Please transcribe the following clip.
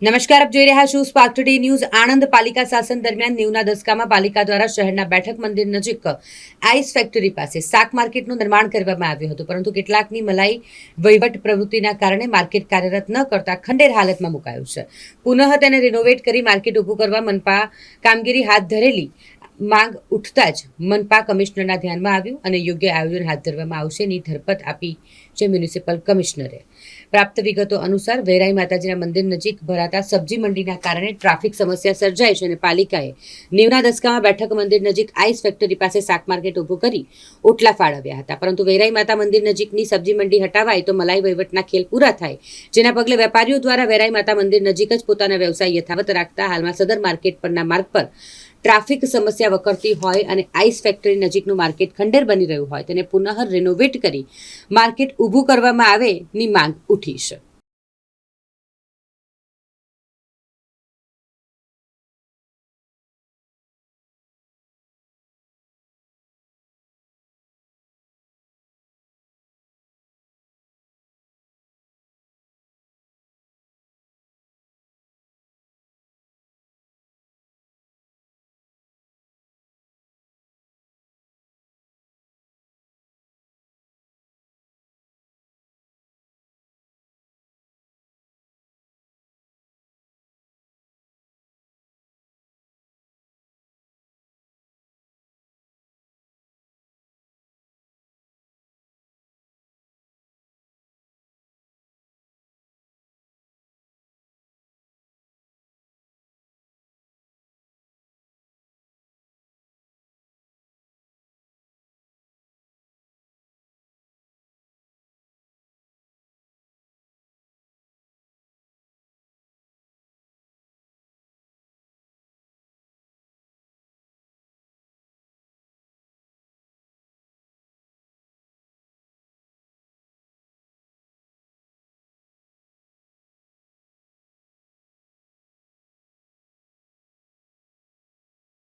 નમસ્કાર, આપ જોઈ રહ્યા છો સ્પાર્ક ટુડે ન્યૂઝ. આણંદ પાલિકા શાસન દરમિયાન 90ના દશકામાં પાલિકા દ્વારા શહેરના બેઠક મંદિર નજીક આઈસ ફેક્ટરી પાસે શાક માર્કેટનું નિર્માણ કરવામાં આવ્યું હતું, પરંતુ કેટલાકની મલાઈ વહીવટ પ્રવૃત્તિના કારણે માર્કેટ કાર્યરત ન કરતા ખંડેર હાલતમાં મુકાયું છે. પુનઃ તેને રિનોવેટ કરી માર્કેટ ઊભું કરવા મનપા કામગીરી હાથ ધરેલી માંગ ઉઠતા જ મનપા કમિશનરના ધ્યાનમાં આવ્યું અને યોગ્ય આયોજન હાથ ધરવામાં આવશેની ધરપત આપી છે મ્યુનિસિપલ કમિશનરે. પ્રાપ્ત વિગતો અનુસાર વેરાઈ માતાજીના મંદિર નજીક ભરાતા સબ્જી મંડીના કારણે ટ્રાફિક સમસ્યા સર્જાય છે અને પાલિકાએ 90ના દશકામાં બેઠક મંદિર નજીક આઈસ ફેક્ટરી પાસે શાક માર્કેટ ઊભું કરી ઓટલા ફાળવ્યા હતા, પરંતુ વેરાઈ માતા મંદિર નજીકની સબ્જી મંડી હટાવાય તો મલાઈ વહીવટના ખેલ પૂરા થાય, જેના પગલે વેપારીઓ દ્વારા વેરાઈ માતા મંદિર નજીક જ પોતાના વ્યવસાય યથાવત રાખતા હાલમાં સદર માર્કેટ પરના માર્ગ પર ટ્રાફિક સમસ્યા વકરતી હોય અને આઈસ ફેક્ટરી નજીકનું માર્કેટ ખંડેર બની રહ્યું હોય તેને પુનઃ રિનોવેટ કરી માર્કેટ ઊભું કરવામાં આવેની માંગ ઉઠી છે.